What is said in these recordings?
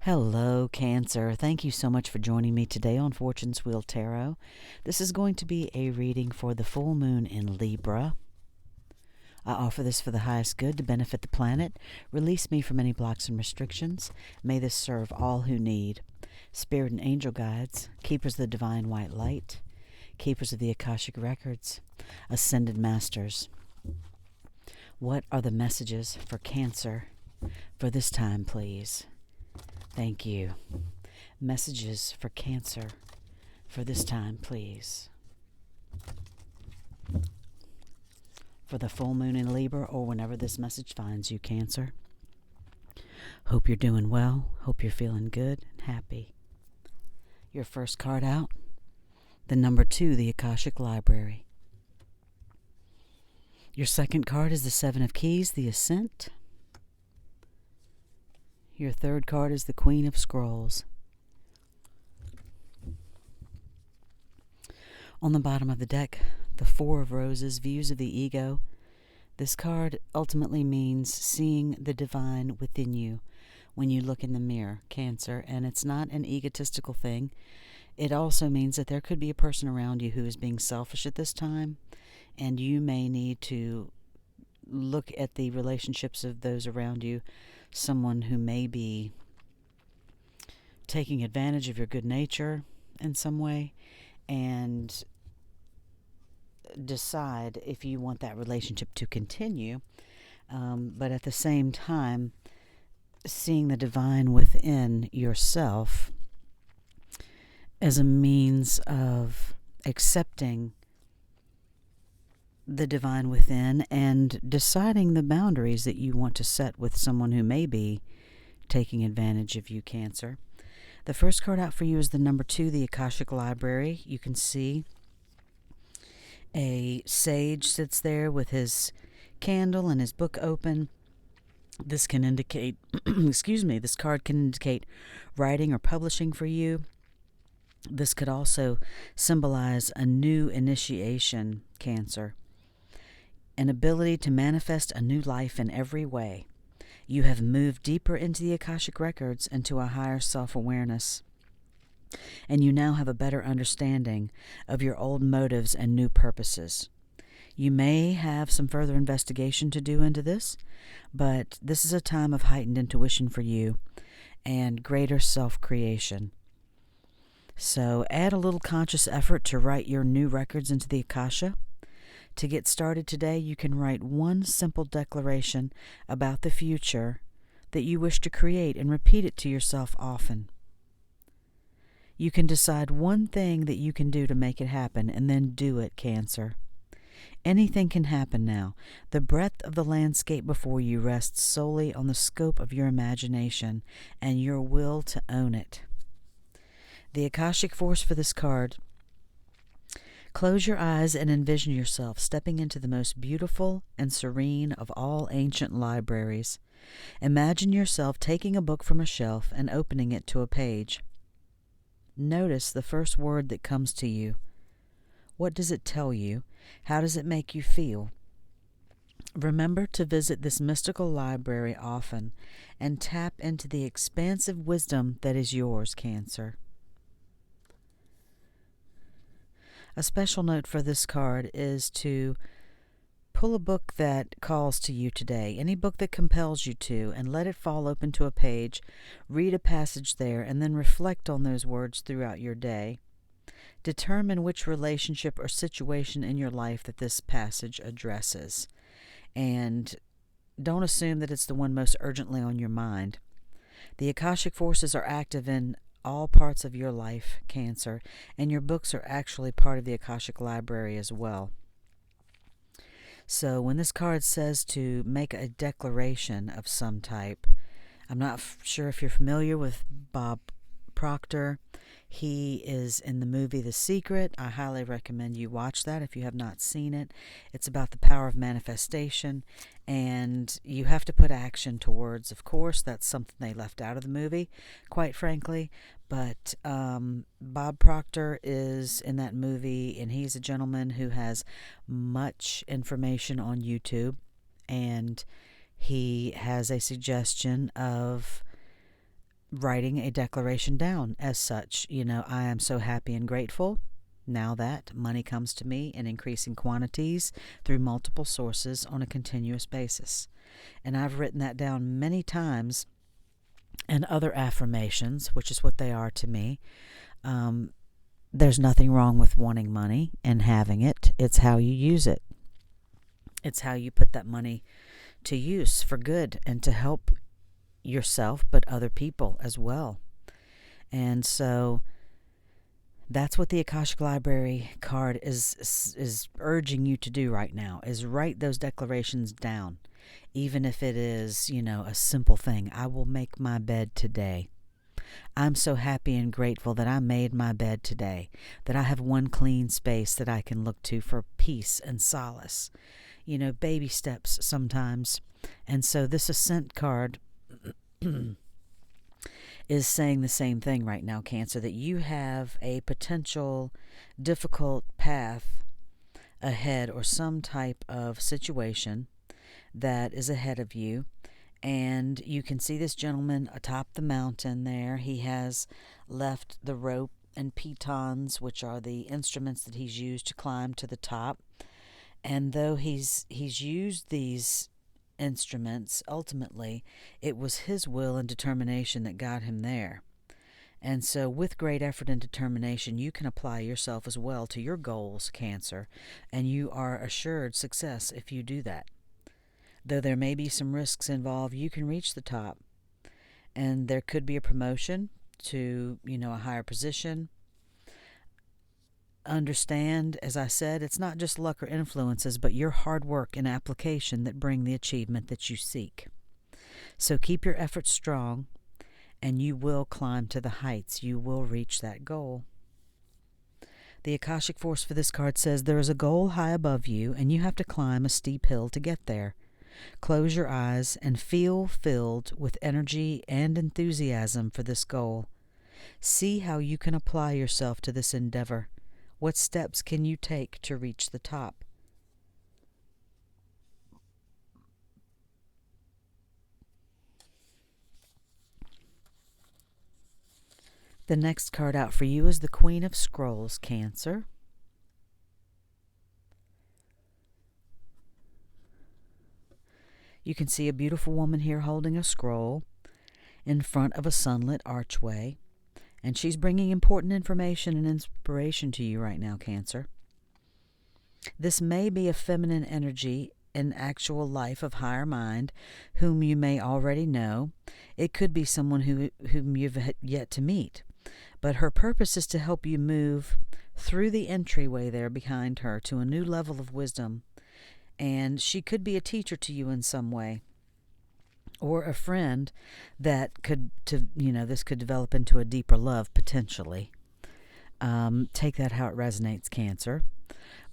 Hello, Cancer. Thank you so much for joining me today on Fortune's Wheel Tarot. This is going to be a reading for the full moon in Libra. I offer this for the highest good to benefit the planet. Release me from any blocks and restrictions. May this serve all who need. Spirit and angel guides, keepers of the divine white light, keepers of the Akashic records, ascended masters. What are the messages for Cancer for this time, please? Thank you. Messages for Cancer for this time, please. For the full moon in Libra, or whenever this message finds you, Cancer. Hope you're doing well. Hope you're feeling good and happy. Your first card out, the number 2, the Akashic Library. Your second card is the 7 of Keys, the Ascent. Your third card is the Queen of Scrolls. On the bottom of the deck, the 4 of Roses, Views of the Ego. This card ultimately means seeing the divine within you when you look in the mirror, Cancer, and it's not an egotistical thing. It also means that there could be a person around you who is being selfish at this time, and you may need to look at the relationships of those around you, someone who may be taking advantage of your good nature in some way, and decide if you want that relationship to continue, but at the same time seeing the divine within yourself as a means of accepting the divine within and deciding the boundaries that you want to set with someone who may be taking advantage of you, Cancer. The first card out for you is the number 2, the Akashic Library. You can see a sage sits there with his candle and his book open. This can indicate, this card can indicate writing or publishing for you. This could also symbolize a new initiation, Cancer. An ability to manifest a new life in every way. You have moved deeper into the Akashic records, into a higher self-awareness, and you now have a better understanding of your old motives and new purposes. You may have some further investigation to do into this, but this is a time of heightened intuition for you and greater self-creation. So add a little conscious effort to write your new records into the Akasha. To get started today, you can write one simple declaration about the future that you wish to create and repeat it to yourself often. You can decide one thing that you can do to make it happen, and then do it, Cancer. Anything can happen now. The breadth of the landscape before you rests solely on the scope of your imagination and your will to own it. The Akashic force for this card: close your eyes and envision yourself stepping into the most beautiful and serene of all ancient libraries. Imagine yourself taking a book from a shelf and opening it to a page. Notice the first word that comes to you. What does it tell you? How does it make you feel? Remember to visit this mystical library often and tap into the expansive wisdom that is yours, Cancer. A special note for this card is to pull a book that calls to you today, any book that compels you to, and let it fall open to a page. Read a passage there and then reflect on those words throughout your day. Determine which relationship or situation in your life that this passage addresses, and don't assume that it's the one most urgently on your mind. The Akashic forces are active in all parts of your life, Cancer, and your books are actually part of the Akashic Library as well. So when this card says to make a declaration of some type, I'm not sure if you're familiar with Bob Proctor. He is in the movie The Secret. I highly recommend you watch that if you have not seen it. It's about the power of manifestation, and you have to put action towards, of course. That's something they left out of the movie, quite frankly. But Bob Proctor is in that movie, and he's a gentleman who has much information on YouTube, and he has a suggestion of writing a declaration down as such. I am so happy and grateful now that money comes to me in increasing quantities through multiple sources on a continuous basis. And I've written that down many times, and other affirmations, which is what they are to me. There's nothing wrong with wanting money and having it. It's how you use it. It's how you put that money to use for good and to help yourself, but other people as well. And so that's what the Akashic Library card is urging you to do right now, is write those declarations down. Even if it is, a simple thing. I will make my bed today. I'm so happy and grateful that I made my bed today, that I have one clean space that I can look to for peace and solace. Baby steps sometimes. And so this Ascent card is saying the same thing right now, Cancer, that you have a potential difficult path ahead, or some type of situation that is ahead of you. And you can see this gentleman atop the mountain there. He has left the rope and pitons, which are the instruments that he's used to climb to the top. And though he's used these instruments, ultimately it was his will and determination that got him there. And so with great effort and determination, you can apply yourself as well to your goals, Cancer, and you are assured success if you do that. Though there may be some risks involved, you can reach the top. And there could be a promotion to, a higher position. Understand, as I said, it's not just luck or influences, but your hard work and application that bring the achievement that you seek. So keep your efforts strong, and you will climb to the heights. You will reach that goal. The Akashic Force for this card says there is a goal high above you, and you have to climb a steep hill to get there. Close your eyes and feel filled with energy and enthusiasm for this goal. See how you can apply yourself to this endeavor. What steps can you take to reach the top? The next card out for you is the Queen of Scrolls, Cancer. You can see a beautiful woman here holding a scroll in front of a sunlit archway, and she's bringing important information and inspiration to you right now, Cancer. This may be a feminine energy in actual life of higher mind, whom you may already know. It could be someone whom you've yet to meet. But her purpose is to help you move through the entryway there behind her to a new level of wisdom. And she could be a teacher to you in some way, or a friend that this could develop into a deeper love potentially. Take that how it resonates, Cancer.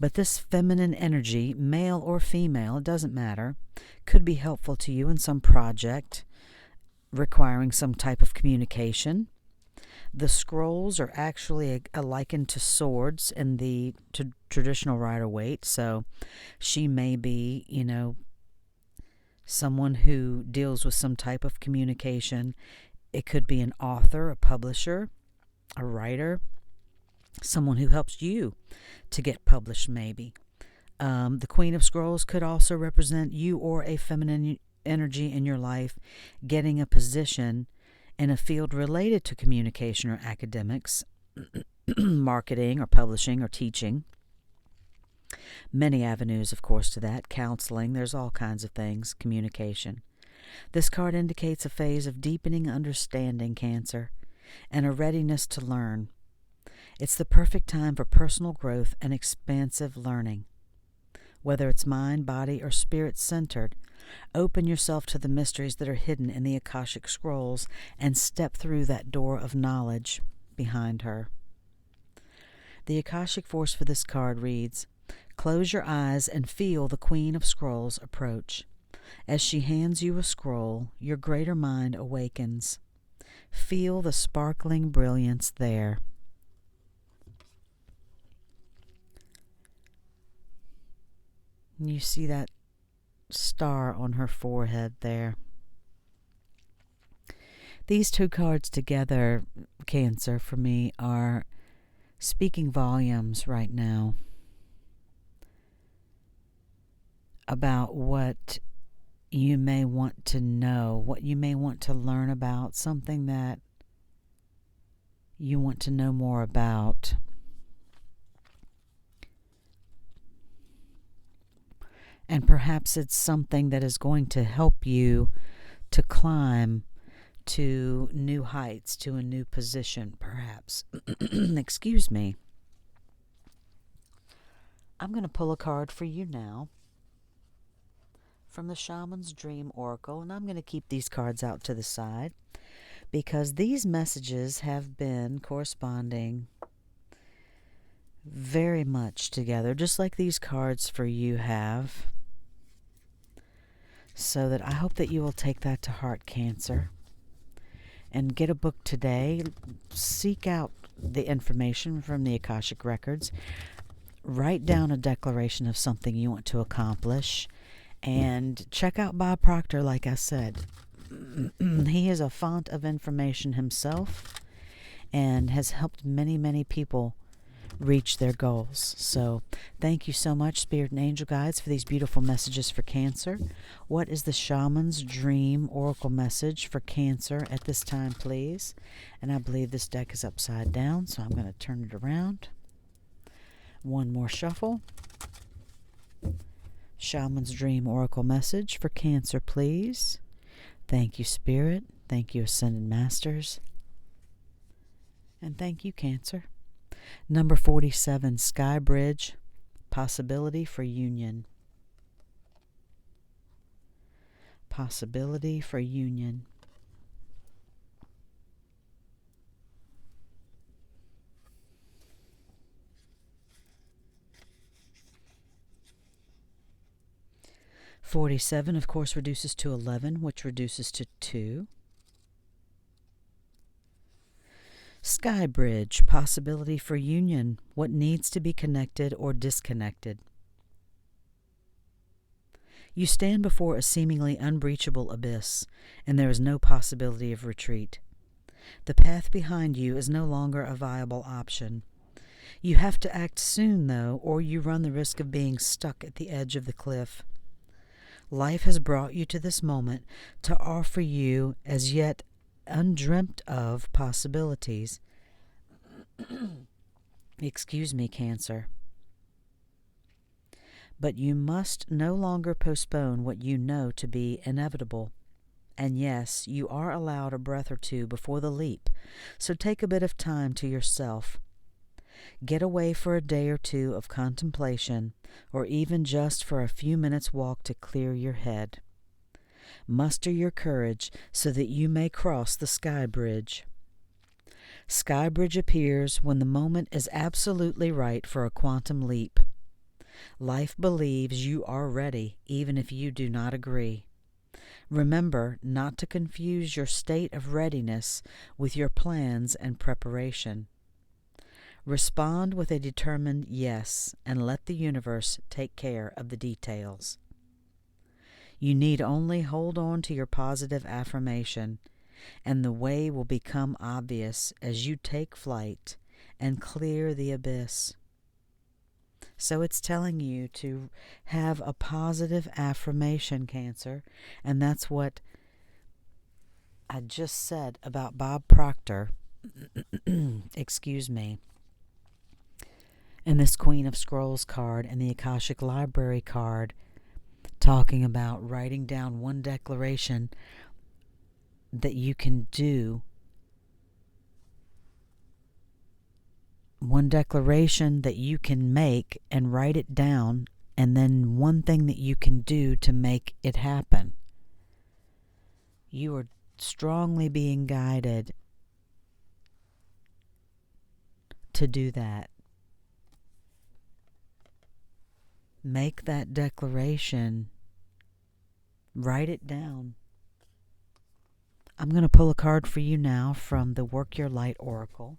But this feminine energy, male or female, it doesn't matter, could be helpful to you in some project requiring some type of communication. The scrolls are actually likened to swords in the traditional Rider-Waite, so she may be, someone who deals with some type of communication. It could be an author, a publisher, a writer, someone who helps you to get published maybe. The Queen of Scrolls could also represent you or a feminine energy in your life getting a position in a field related to communication or academics, marketing or publishing or teaching. Many avenues, of course, to that. Counseling, there's all kinds of things. Communication. This card indicates a phase of deepening understanding, Cancer, and a readiness to learn. It's the perfect time for personal growth and expansive learning. Whether it's mind, body, or spirit-centered, open yourself to the mysteries that are hidden in the Akashic Scrolls and step through that door of knowledge behind her. The Akashic Force for this card reads, close your eyes and feel the Queen of Scrolls approach. As she hands you a scroll, your greater mind awakens. Feel the sparkling brilliance there. You see that star on her forehead there. These two cards together, Cancer, for me are speaking volumes right now about what you may want to know, what you may want to learn about, something that you want to know more about. And perhaps it's something that is going to help you to climb to new heights, to a new position, perhaps. Excuse me. I'm going to pull a card for you now from the Shaman's Dream Oracle, and I'm going to keep these cards out to the side because these messages have been corresponding very much together, just like these cards for you have. So that I hope that you will take that to heart, Cancer, and get a book today. Seek out the information from the Akashic Records. Write down a declaration of something you want to accomplish. And check out Bob Proctor, like I said. He is a font of information himself and has helped many, many people reach their goals. So thank you so much, Spirit and Angel Guides, for these beautiful messages for Cancer. What is the Shaman's Dream Oracle message for Cancer at this time, please? And I believe this deck is upside down, so I'm going to turn it around. One more shuffle. Shaman's Dream Oracle message for Cancer, please. Thank you, Spirit. Thank you, Ascended Masters. And thank you, Cancer. Number 47, Sky Bridge, possibility for union. Possibility for union. $47, of course, reduces to 11, which reduces to 2. Sky Bridge, possibility for union, what needs to be connected or disconnected. You stand before a seemingly unbreachable abyss, and there is no possibility of retreat. The path behind you is no longer a viable option. You have to act soon, though, or you run the risk of being stuck at the edge of the cliff. Life has brought you to this moment to offer you as yet undreamt of possibilities. Excuse me, Cancer. But you must no longer postpone what you know to be inevitable. And yes, you are allowed a breath or two before the leap, so take a bit of time to yourself. Get away for a day or two of contemplation, or even just for a few minutes' walk to clear your head. Muster your courage so that you may cross the Sky Bridge. Sky Bridge appears when the moment is absolutely right for a quantum leap. Life believes you are ready, even if you do not agree. Remember not to confuse your state of readiness with your plans and preparation. Respond with a determined yes, and let the universe take care of the details. You need only hold on to your positive affirmation, and the way will become obvious as you take flight and clear the abyss. So it's telling you to have a positive affirmation, Cancer, and that's what I just said about Bob Proctor. Excuse me. And this Queen of Scrolls card and the Akashic Library card, talking about writing down one declaration that you can do, one declaration that you can make and write it down, and then one thing that you can do to make it happen. You are strongly being guided to do that. Make that declaration. Write it down. I'm going to pull a card for you now from the Work Your Light Oracle.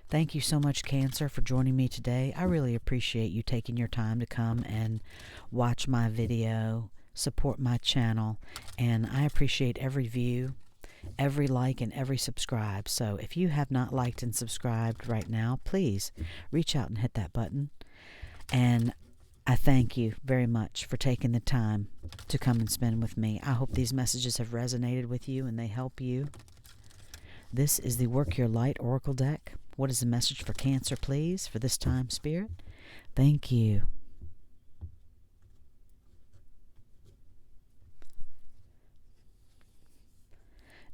Thank you so much, Cancer, for joining me today. I really appreciate you taking your time to come and watch my video, support my channel, and I appreciate every view, every like, and every subscribe. So if you have not liked and subscribed right now, please reach out and hit that button. And I thank you very much for taking the time to come and spend with me. I hope these messages have resonated with you and they help you. This is the Work Your Light Oracle deck. What is the message for Cancer, please, for this time, Spirit? Thank you.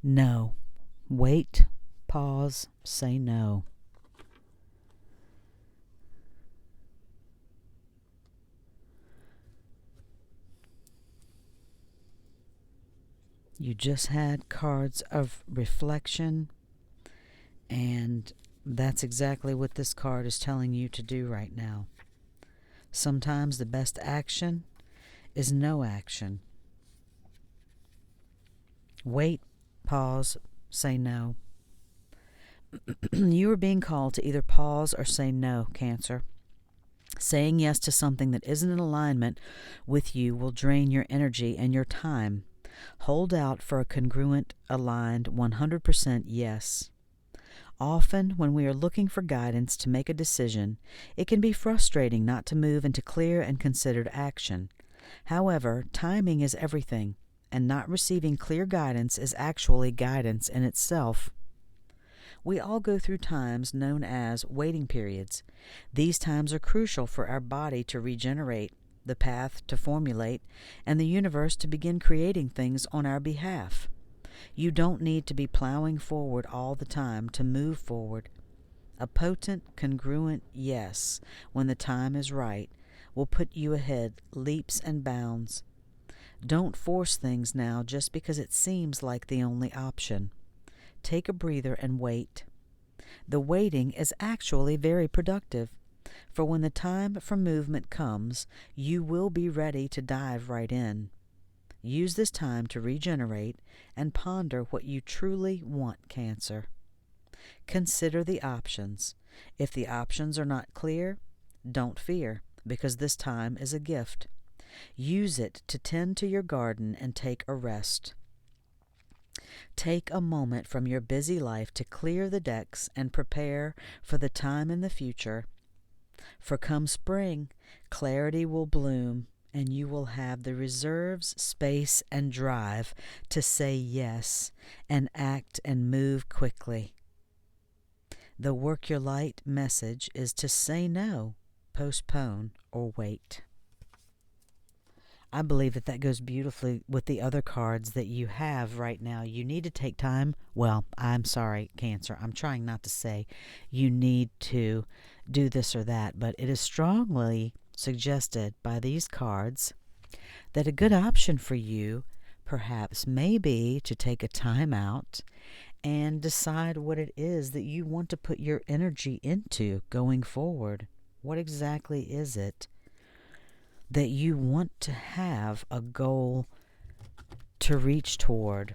No. Wait, pause, say no. You just had cards of reflection, and that's exactly what this card is telling you to do right now. Sometimes the best action is no action. Wait, pause, say no. You are being called to either pause or say no, Cancer. Saying yes to something that isn't in alignment with you will drain your energy and your time. Hold out for a congruent, aligned 100% yes. Often, when we are looking for guidance to make a decision, it can be frustrating not to move into clear and considered action. However, timing is everything, and not receiving clear guidance is actually guidance in itself. We all go through times known as waiting periods. These times are crucial for our body to regenerate, the path to formulate, and the universe to begin creating things on our behalf. You don't need to be plowing forward all the time to move forward. A potent, congruent yes, when the time is right, will put you ahead leaps and bounds. Don't force things now just because it seems like the only option. Take a breather and wait. The waiting is actually very productive, for when the time for movement comes, you will be ready to dive right in. Use this time to regenerate and ponder what you truly want, Cancer. Consider the options. If the options are not clear, don't fear, because this time is a gift. Use it to tend to your garden and take a rest. Take a moment from your busy life to clear the decks and prepare for the time in the future. For come spring, clarity will bloom, and you will have the reserves, space, and drive to say yes and act and move quickly. The Work Your Light message is to say no, postpone, or wait. I believe that goes beautifully with the other cards that you have right now. You need to take time. Well, I'm sorry, Cancer. I'm trying not to say you need to do this or that, but it is strongly suggested by these cards that a good option for you perhaps may be to take a time out and decide what it is that you want to put your energy into going forward. What exactly is it that you want to have a goal to reach toward,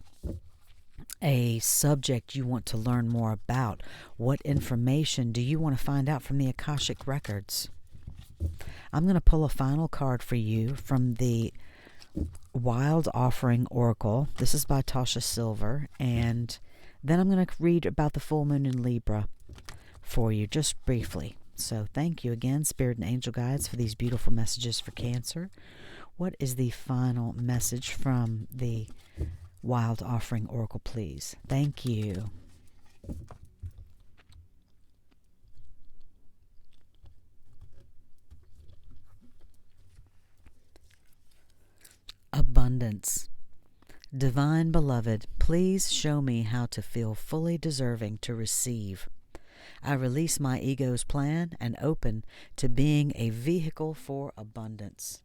a subject you want to learn more about? What information do you want to find out from the Akashic Records? I'm going to pull a final card for you from the Wild Offering Oracle. This is by Tasha Silver, and then I'm going to read about the full moon in Libra for you just briefly. So thank you again, Spirit and Angel Guides, for these beautiful messages for Cancer. What is the final message from the Wild Offering Oracle, please? Thank you. Abundance. Divine Beloved, please show me how to feel fully deserving to receive. I release my ego's plan and open to being a vehicle for abundance.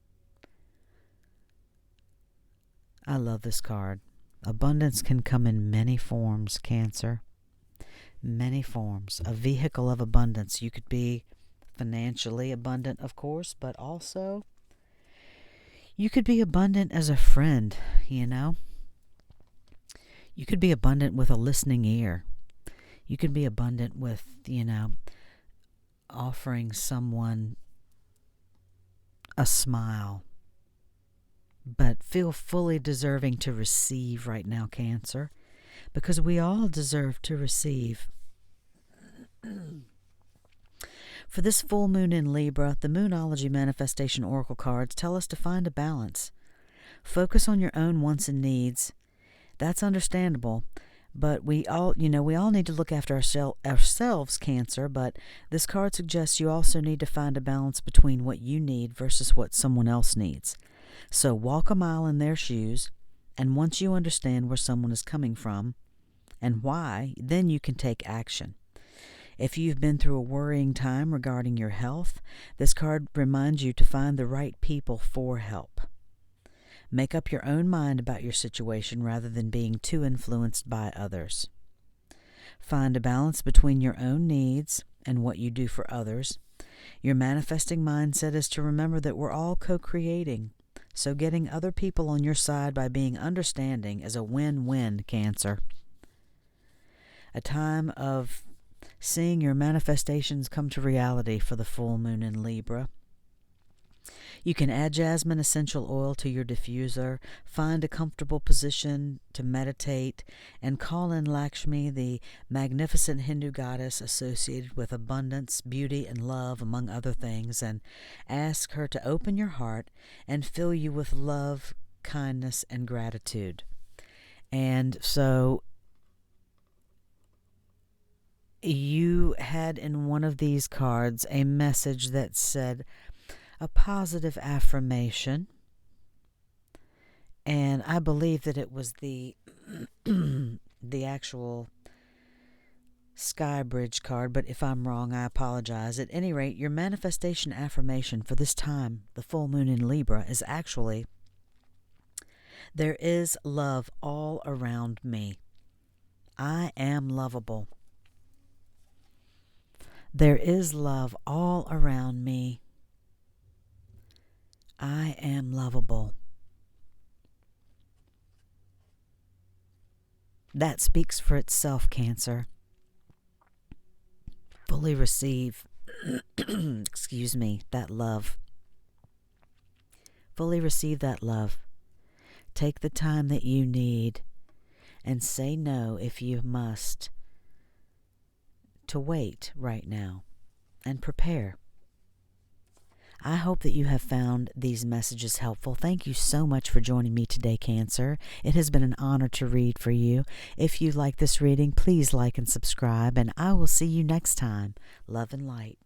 I love this card. Abundance can come in many forms, Cancer. Many forms. A vehicle of abundance. You could be financially abundant, of course, but also you could be abundant as a friend, you know. You could be abundant with a listening ear. You could be abundant with, offering someone a smile, but feel fully deserving to receive right now, Cancer, because we all deserve to receive. For this full moon in Libra, the Moonology Manifestation Oracle cards tell us to find a balance. Focus on your own wants and needs. That's understandable, but we all need to look after ourselves, Cancer, but this card suggests you also need to find a balance between what you need versus what someone else needs. So walk a mile in their shoes, and once you understand where someone is coming from and why, then you can take action. If you've been through a worrying time regarding your health, this card reminds you to find the right people for help. Make up your own mind about your situation rather than being too influenced by others. Find a balance between your own needs and what you do for others. Your manifesting mindset is to remember that we're all co-creating, so getting other people on your side by being understanding is a win-win, Cancer. A time of seeing your manifestations come to reality for the full moon in Libra. You can add jasmine essential oil to your diffuser, find a comfortable position to meditate, and call in Lakshmi, the magnificent Hindu goddess associated with abundance, beauty, and love, among other things, and ask her to open your heart and fill you with love, kindness, and gratitude. And so you had in one of these cards a message that said a positive affirmation, and I believe that it was the the actual Sky Bridge card, but if I'm wrong, I apologize. At any rate, your manifestation affirmation for this time, the full moon in Libra, is actually, there is love all around me. I am lovable. There is love all around me. I am lovable. That speaks for itself, Cancer. Fully receive, that love. Fully receive that love. Take the time that you need and say no if you must, to wait right now and prepare. I hope that you have found these messages helpful. Thank you so much for joining me today, Cancer. It has been an honor to read for you. If you like this reading, please like and subscribe, and I will see you next time. Love and light.